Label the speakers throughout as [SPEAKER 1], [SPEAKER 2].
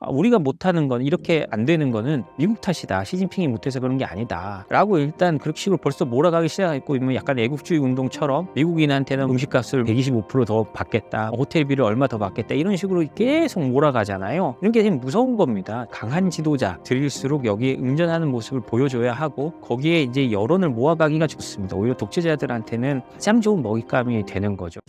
[SPEAKER 1] 우리가 못하는 건 이렇게 안 되는 거는 미국 탓이다. 시진핑이 못해서 그런 게 아니다. 라고 일단 그런 식으로 벌써 몰아가기 시작했고 약간 애국주의 운동처럼 미국인한테는 음식값을 125%더 받겠다. 호텔비를 얼마 더 받겠다. 이런 식으로 계속 몰아가잖아요. 이런 게 되게 무서운 겁니다. 강한 지도자들일수록 여기에 응전하는 모습을 보여줘야 하고 거기에 이제 여론을 모아가기가 좋습니다. 오히려 독재자들한테는 가장 좋은 먹잇감이 되는 거죠.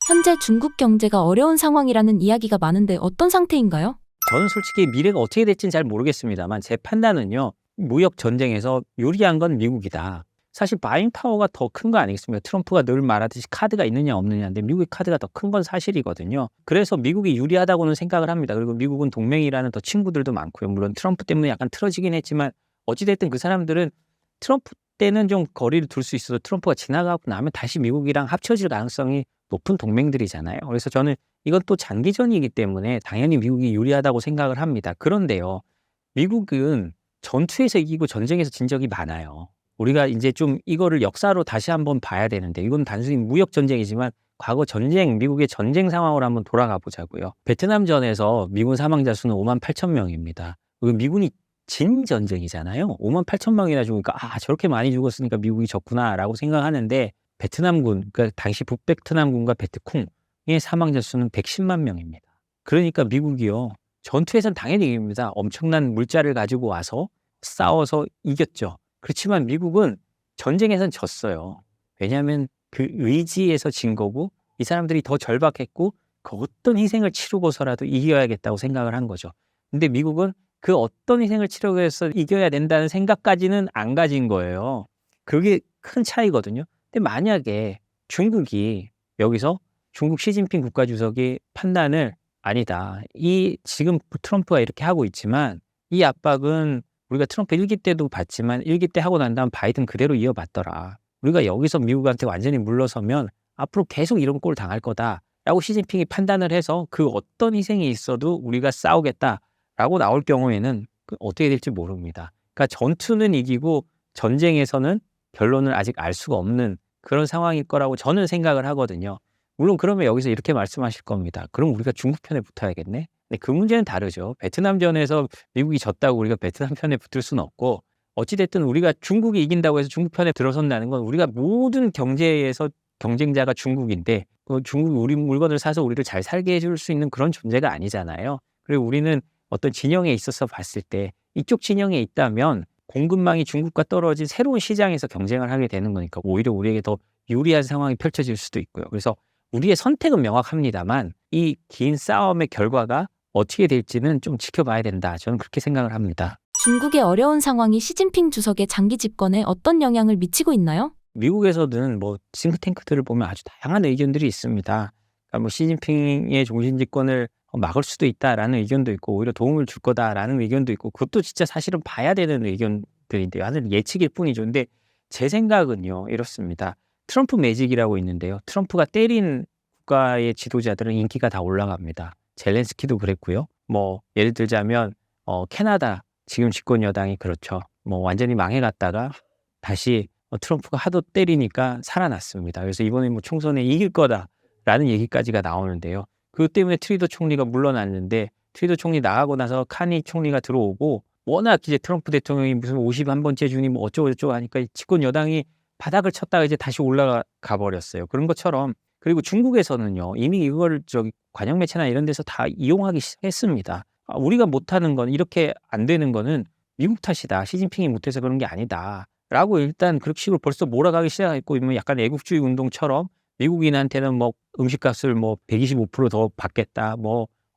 [SPEAKER 2] 현재 중국 경제가 어려운 상황이라는 이야기가 많은데 어떤 상태인가요?
[SPEAKER 1] 저는 솔직히 미래가 어떻게 될지는 잘 모르겠습니다만 제 판단은요. 무역 전쟁에서 유리한 건 미국이다. 사실 바잉 파워가 더 큰 거 아니겠습니까? 트럼프가 늘 말하듯이 카드가 있느냐 없느냐인데 미국의 카드가 더 큰 건 사실이거든요. 그래서 미국이 유리하다고는 생각을 합니다. 그리고 미국은 동맹이라는 더 친구들도 많고요. 물론 트럼프 때문에 약간 틀어지긴 했지만 어찌됐든 그 사람들은 트럼프 때는 좀 거리를 둘 수 있어도 트럼프가 지나가고 나면 다시 미국이랑 합쳐질 가능성이 높은 동맹들이잖아요. 그래서 저는 이건 또 장기전이기 때문에 당연히 미국이 유리하다고 생각을 합니다. 그런데요. 미국은 전투에서 이기고 전쟁에서 진 적이 많아요. 우리가 이제 좀 이거를 역사로 다시 한번 봐야 되는데 이건 단순히 무역 전쟁이지만 과거 전쟁, 미국의 전쟁 상황으로 한번 돌아가 보자고요. 베트남전에서 미군 사망자 수는 58,000명입니다. 미군이 진 전쟁이잖아요. 58,000명이나 죽으니까 저렇게 많이 죽었으니까 미국이 졌구나라고 생각하는데 베트남군, 그러니까 당시 북베트남군과 베트콩의 사망자 수는 110만 명입니다. 그러니까 미국이요. 전투에선 당연히 이깁니다. 엄청난 물자를 가지고 와서 싸워서 이겼죠. 그렇지만 미국은 전쟁에선 졌어요. 왜냐하면 그 의지에서 진 거고 이 사람들이 더 절박했고 그 어떤 희생을 치르고서라도 이겨야겠다고 생각을 한 거죠. 근데 미국은 그 어떤 희생을 치르고서 이겨야 된다는 생각까지는 안 가진 거예요. 그게 큰 차이거든요. 근데 만약에 중국이 여기서 중국 시진핑 국가주석이 판단을 아니다. 이 지금 트럼프가 이렇게 하고 있지만 이 압박은 우리가 트럼프 1기 때도 봤지만 1기 때 하고 난 다음 바이든 그대로 이어봤더라. 우리가 여기서 미국한테 완전히 물러서면 앞으로 계속 이런 꼴 당할 거다라고 시진핑이 판단을 해서 그 어떤 희생이 있어도 우리가 싸우겠다라고 나올 경우에는 어떻게 될지 모릅니다. 그러니까 전투는 이기고 전쟁에서는 결론을 아직 알 수가 없는 그런 상황일 거라고 저는 생각을 하거든요. 물론 그러면 여기서 이렇게 말씀하실 겁니다. 그럼 우리가 중국 편에 붙어야겠네? 근데 그 문제는 다르죠. 베트남전에서 미국이 졌다고 우리가 베트남 편에 붙을 수는 없고 어찌됐든 우리가 중국이 이긴다고 해서 중국 편에 들어선다는 건 우리가 모든 경제에서 경쟁자가 중국인데 중국이 우리 물건을 사서 우리를 잘 살게 해줄 수 있는 그런 존재가 아니잖아요. 그리고 우리는 어떤 진영에 있어서 봤을 때 이쪽 진영에 있다면 공급망이 중국과 떨어진 새로운 시장에서 경쟁을 하게 되는 거니까 오히려 우리에게 더 유리한 상황이 펼쳐질 수도 있고요. 그래서 우리의 선택은 명확합니다만 이 긴 싸움의 결과가 어떻게 될지는 좀 지켜봐야 된다. 저는 그렇게 생각을 합니다.
[SPEAKER 2] 중국의 어려운 상황이 시진핑 주석의 장기 집권에 어떤 영향을 미치고 있나요?
[SPEAKER 1] 미국에서는 싱크탱크들을 보면 아주 다양한 의견들이 있습니다. 그러니까 시진핑의 종신 집권을 막을 수도 있다라는 의견도 있고 오히려 도움을 줄 거다라는 의견도 있고 그것도 진짜 사실은 봐야 되는 의견들인데요. 하늘 예측일 뿐이죠. 근데 제 생각은요. 이렇습니다. 트럼프 매직이라고 있는데요. 트럼프가 때린 국가의 지도자들은 인기가 다 올라갑니다. 젤렌스키도 그랬고요. 예를 들자면 캐나다 지금 집권 여당이 그렇죠. 완전히 망해갔다가 다시 트럼프가 하도 때리니까 살아났습니다. 그래서 이번에 총선에 이길 거다라는 얘기까지가 나오는데요. 그것 때문에 트루도 총리가 물러났는데 트루도 총리 나가고 나서 카니 총리가 들어오고 워낙 이제 트럼프 대통령이 무슨 51번째 주니 어쩌고저쩌고 하니까 집권 여당이 바닥을 쳤다가 이제 다시 올라가 버렸어요. 그런 것처럼 그리고 중국에서는요. 이미 이걸 관영 매체나 이런 데서 다 이용하기 시작했습니다. 우리가 못하는 건 이렇게 안 되는 거는 미국 탓이다. 시진핑이 못해서 그런 게 아니다. 라고 일단 그런 식으로 벌써 몰아가기 시작했고 약간 애국주의 운동처럼 미국인한테는 음식값을 125%더 받겠다.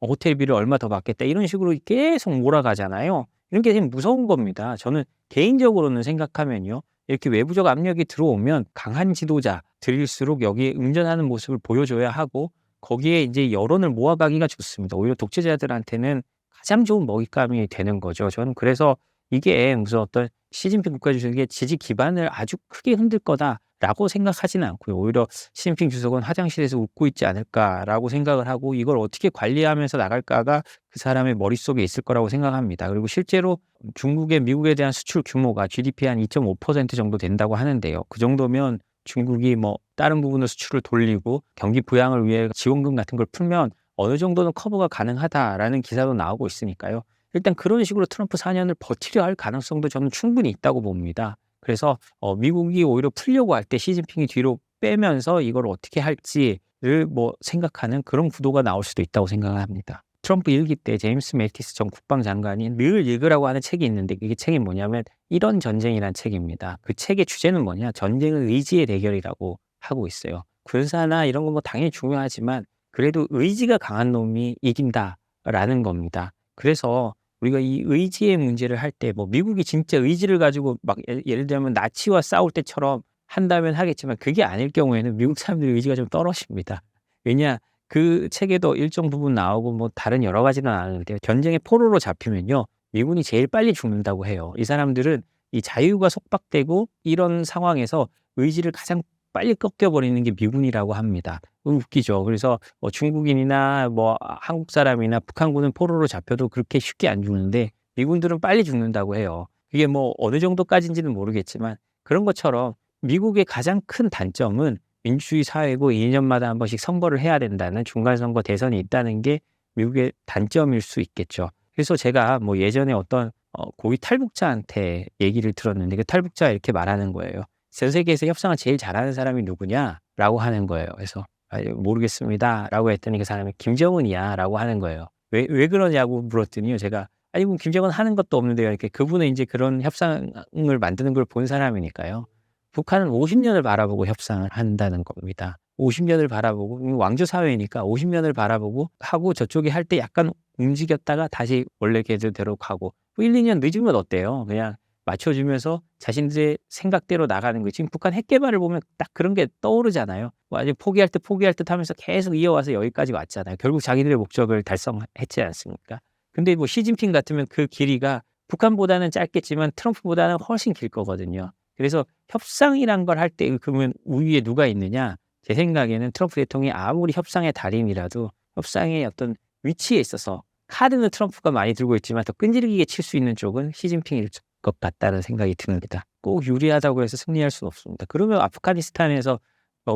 [SPEAKER 1] 호텔비를 얼마 더 받겠다. 이런 식으로 계속 몰아가잖아요. 이런 게 되게 무서운 겁니다. 저는 개인적으로는 생각하면요. 이렇게 외부적 압력이 들어오면 강한 지도자들일수록 여기에 응전하는 모습을 보여줘야 하고 거기에 이제 여론을 모아가기가 좋습니다. 오히려 독재자들한테는 가장 좋은 먹잇감이 되는 거죠. 저는 그래서 이게 무슨 어떤 시진핑 국가주석의 지지 기반을 아주 크게 흔들 거다라고 생각하지는 않고요. 오히려 시진핑 주석은 화장실에서 웃고 있지 않을까라고 생각을 하고 이걸 어떻게 관리하면서 나갈까가 그 사람의 머릿속에 있을 거라고 생각합니다. 그리고 실제로 중국의 미국에 대한 수출 규모가 GDP 한 2.5% 정도 된다고 하는데요. 그 정도면 중국이 뭐 다른 부분의 수출을 돌리고 경기 부양을 위해 지원금 같은 걸 풀면 어느 정도는 커버가 가능하다라는 기사도 나오고 있으니까요. 일단 그런 식으로 트럼프 4년을 버티려 할 가능성도 저는 충분히 있다고 봅니다. 그래서 미국이 오히려 풀려고 할 때 시진핑이 뒤로 빼면서 이걸 어떻게 할지를 뭐 생각하는 그런 구도가 나올 수도 있다고 생각을 합니다. 트럼프 1기 때 제임스 매티스 전 국방장관이 늘 읽으라고 하는 책이 있는데 그게 책이 뭐냐면 이런 전쟁이란 책입니다. 그 책의 주제는 뭐냐? 전쟁은 의지의 대결이라고 하고 있어요. 군사나 이런 건 뭐 당연히 중요하지만 그래도 의지가 강한 놈이 이긴다라는 겁니다. 그래서 우리가 이 의지의 문제를 할 때 뭐 미국이 진짜 의지를 가지고 막 예를 들면 나치와 싸울 때처럼 한다면 하겠지만 그게 아닐 경우에는 미국 사람들의 의지가 좀 떨어집니다. 왜냐? 그 책에도 일정 부분 나오고 뭐 다른 여러 가지는 나오는데 전쟁의 포로로 잡히면요. 미군이 제일 빨리 죽는다고 해요. 이 사람들은 이 자유가 속박되고 이런 상황에서 의지를 가장 빨리 꺾여버리는 게 미군이라고 합니다. 웃기죠. 그래서 뭐 중국인이나 뭐 한국 사람이나 북한군은 포로로 잡혀도 그렇게 쉽게 안 죽는데 미군들은 빨리 죽는다고 해요. 그게 뭐 어느 정도까지인지는 모르겠지만 그런 것처럼 미국의 가장 큰 단점은 민주주의 사회고 2년마다 한 번씩 선거를 해야 된다는 중간선거 대선이 있다는 게 미국의 단점일 수 있겠죠. 그래서 제가 뭐 예전에 어떤 고위 탈북자한테 얘기를 들었는데 그 탈북자가 이렇게 말하는 거예요. 전 세계에서 협상을 제일 잘하는 사람이 누구냐라고 하는 거예요. 그래서 모르겠습니다라고 했더니 그 사람이 김정은이야라고 하는 거예요. 왜 그러냐고 물었더니요. 제가 아니 뭐 김정은 하는 것도 없는데요. 이렇게 그분은 이제 그런 협상을 만드는 걸 본 사람이니까요. 북한은 50년을 바라보고 협상을 한다는 겁니다. 50년을 바라보고 왕조 사회니까 50년을 바라보고 하고 저쪽이 할 때 약간 움직였다가 다시 원래 계절대로 가고 1, 2년 늦으면 어때요? 그냥 맞춰주면서 자신들의 생각대로 나가는 거예요. 지금 북한 핵 개발을 보면 딱 그런 게 떠오르잖아요. 완전 포기할 듯 하면서 계속 이어와서 여기까지 왔잖아요. 결국 자기들의 목적을 달성했지 않습니까? 근데 뭐 시진핑 같으면 그 길이가 북한보다는 짧겠지만 트럼프보다는 훨씬 길 거거든요. 그래서 협상이란 걸 할 때 그러면 우위에 누가 있느냐? 제 생각에는 트럼프 대통령이 아무리 협상의 달인이라도 협상의 어떤 위치에 있어서 카드는 트럼프가 많이 들고 있지만 더 끈질기게 칠 수 있는 쪽은 시진핑일 것 같다는 생각이 듭니다. 꼭 유리하다고 해서 승리할 수는 없습니다. 그러면 아프가니스탄에서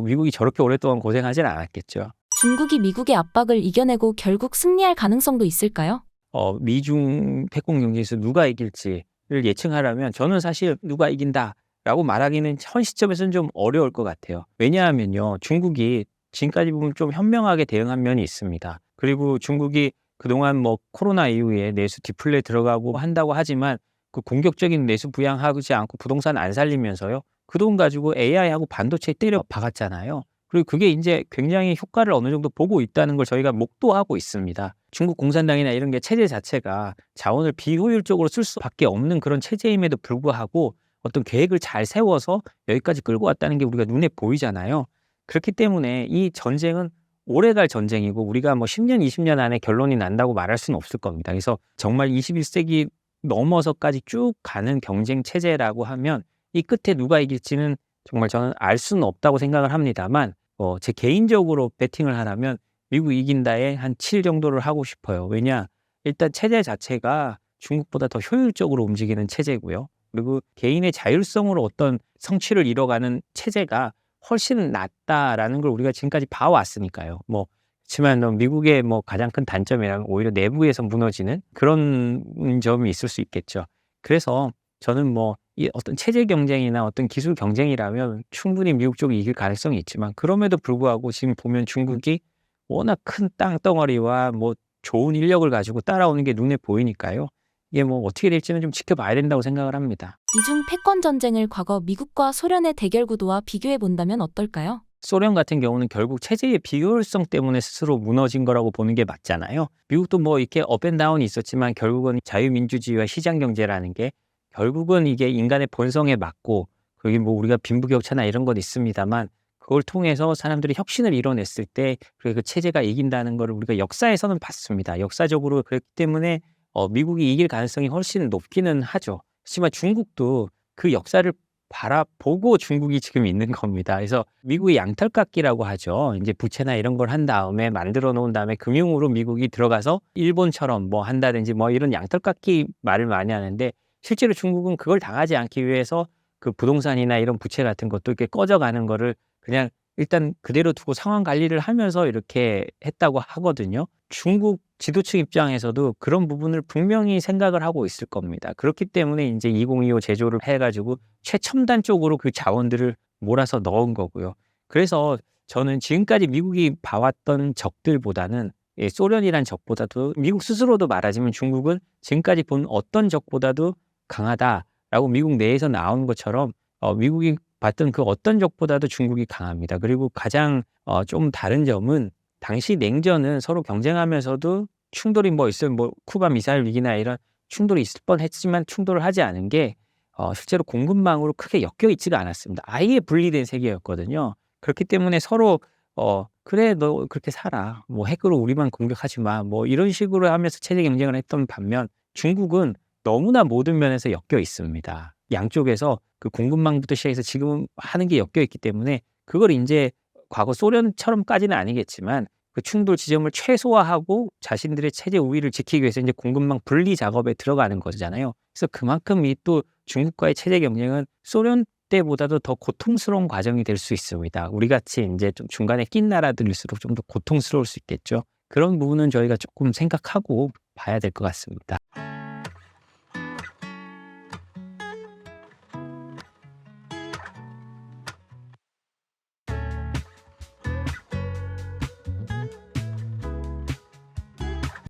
[SPEAKER 1] 미국이 저렇게 오랫동안 고생하진 않았겠죠.
[SPEAKER 2] 중국이 미국의 압박을 이겨내고 결국 승리할 가능성도 있을까요?
[SPEAKER 1] 미중 패권 경쟁에서 누가 이길지를 예측하려면 저는 사실 누가 이긴다라고 말하기는 현 시점에서는 좀 어려울 것 같아요. 왜냐하면요. 중국이 지금까지 보면 좀 현명하게 대응한 면이 있습니다. 그리고 중국이 그동안 뭐 코로나 이후에 내수 디플레 들어가고 한다고 하지만 그 공격적인 내수 부양하지 않고 부동산 안 살리면서요. 그 돈 가지고 AI하고 반도체 때려 박았잖아요. 그리고 그게 이제 굉장히 효과를 어느 정도 보고 있다는 걸 저희가 목도하고 있습니다. 중국 공산당이나 이런 게 체제 자체가 자원을 비효율적으로 쓸 수밖에 없는 그런 체제임에도 불구하고 어떤 계획을 잘 세워서 여기까지 끌고 왔다는 게 우리가 눈에 보이잖아요. 그렇기 때문에 이 전쟁은 오래갈 전쟁이고 우리가 뭐 10년, 20년 안에 결론이 난다고 말할 수는 없을 겁니다. 그래서 정말 21세기 넘어서까지 쭉 가는 경쟁 체제라고 하면 이 끝에 누가 이길지는 정말 저는 알 수는 없다고 생각을 합니다만 제 개인적으로 베팅을 하라면 미국 이긴다에 한 7 정도를 하고 싶어요. 왜냐? 일단 체제 자체가 중국보다 더 효율적으로 움직이는 체제고요. 그리고 개인의 자율성으로 어떤 성취를 이뤄가는 체제가 훨씬 낫다라는 걸 우리가 지금까지 봐왔으니까요. 그렇지만 미국의 가장 큰 단점이라면 오히려 내부에서 무너지는 그런 점이 있을 수 있겠죠. 그래서 저는 이 어떤 체제 경쟁이나 어떤 기술 경쟁이라면 충분히 미국 쪽이 이길 가능성이 있지만 그럼에도 불구하고 지금 보면 중국이 워낙 큰 땅덩어리와 좋은 인력을 가지고 따라오는 게 눈에 보이니까요. 이게 어떻게 될지는 좀 지켜봐야 된다고 생각을 합니다.
[SPEAKER 2] 미중 패권 전쟁을 과거 미국과 소련의 대결 구도와 비교해 본다면 어떨까요?
[SPEAKER 1] 소련 같은 경우는 결국 체제의 비효율성 때문에 스스로 무너진 거라고 보는 게 맞잖아요. 미국도 이렇게 업앤다운이 있었지만 결국은 자유민주주의와 시장경제라는 게 결국은 이게 인간의 본성에 맞고 그게 우리가 빈부격차나 이런 건 있습니다만 그걸 통해서 사람들이 혁신을 이뤄냈을 때 그 체제가 이긴다는 걸 우리가 역사에서는 봤습니다. 역사적으로 그렇기 때문에 미국이 이길 가능성이 훨씬 높기는 하죠. 하지만 중국도 그 역사를 바라보고 중국이 지금 있는 겁니다. 그래서 미국의 양털깎기라고 하죠. 이제 부채나 이런 걸 한 다음에 만들어 놓은 다음에 금융으로 미국이 들어가서 일본처럼 한다든지 이런 양털깎기 말을 많이 하는데 실제로 중국은 그걸 당하지 않기 위해서 그 부동산이나 이런 부채 같은 것도 이렇게 꺼져가는 거를 그냥 일단 그대로 두고 상황 관리를 하면서 이렇게 했다고 하거든요. 중국 지도층 입장에서도 그런 부분을 분명히 생각을 하고 있을 겁니다. 그렇기 때문에 이제 2025 제조를 해가지고 최첨단 쪽으로 그 자원들을 몰아서 넣은 거고요. 그래서 저는 지금까지 미국이 봐왔던 적들보다는 소련이란 적보다도 미국 스스로도 말하자면 중국은 지금까지 본 어떤 적보다도 강하다라고 미국 내에서 나온 것처럼 미국이 봤던 그 어떤 적보다도 중국이 강합니다. 그리고 가장 좀 다른 점은 당시 냉전은 서로 경쟁하면서도 충돌이 뭐 있으면 뭐 쿠바 미사일 위기나 이런 충돌이 있을 뻔했지만 충돌을 하지 않은 게 실제로 공급망으로 크게 엮여 있지가 않았습니다. 아예 분리된 세계였거든요. 그렇기 때문에 서로 그래 너 그렇게 살아. 뭐 핵으로 우리만 공격하지 마. 뭐 이런 식으로 하면서 체제 경쟁을 했던 반면 중국은 너무나 모든 면에서 엮여 있습니다. 양쪽에서 그 공급망부터 시작해서 지금 하는 게 엮여 있기 때문에 그걸 인제 과거 소련처럼까지는 아니겠지만 그 충돌 지점을 최소화하고 자신들의 체제 우위를 지키기 위해서 인제 공급망 분리 작업에 들어가는 거잖아요. 그래서 그만큼 이 또 중국과의 체제 경쟁은 소련 때보다도 더 고통스러운 과정이 될 수 있습니다. 우리같이 인제 좀 중간에 낀 나라들일수록 좀 더 고통스러울 수 있겠죠. 그런 부분은 저희가 쪼끔 생각하고 봐야 될 것 같습니다.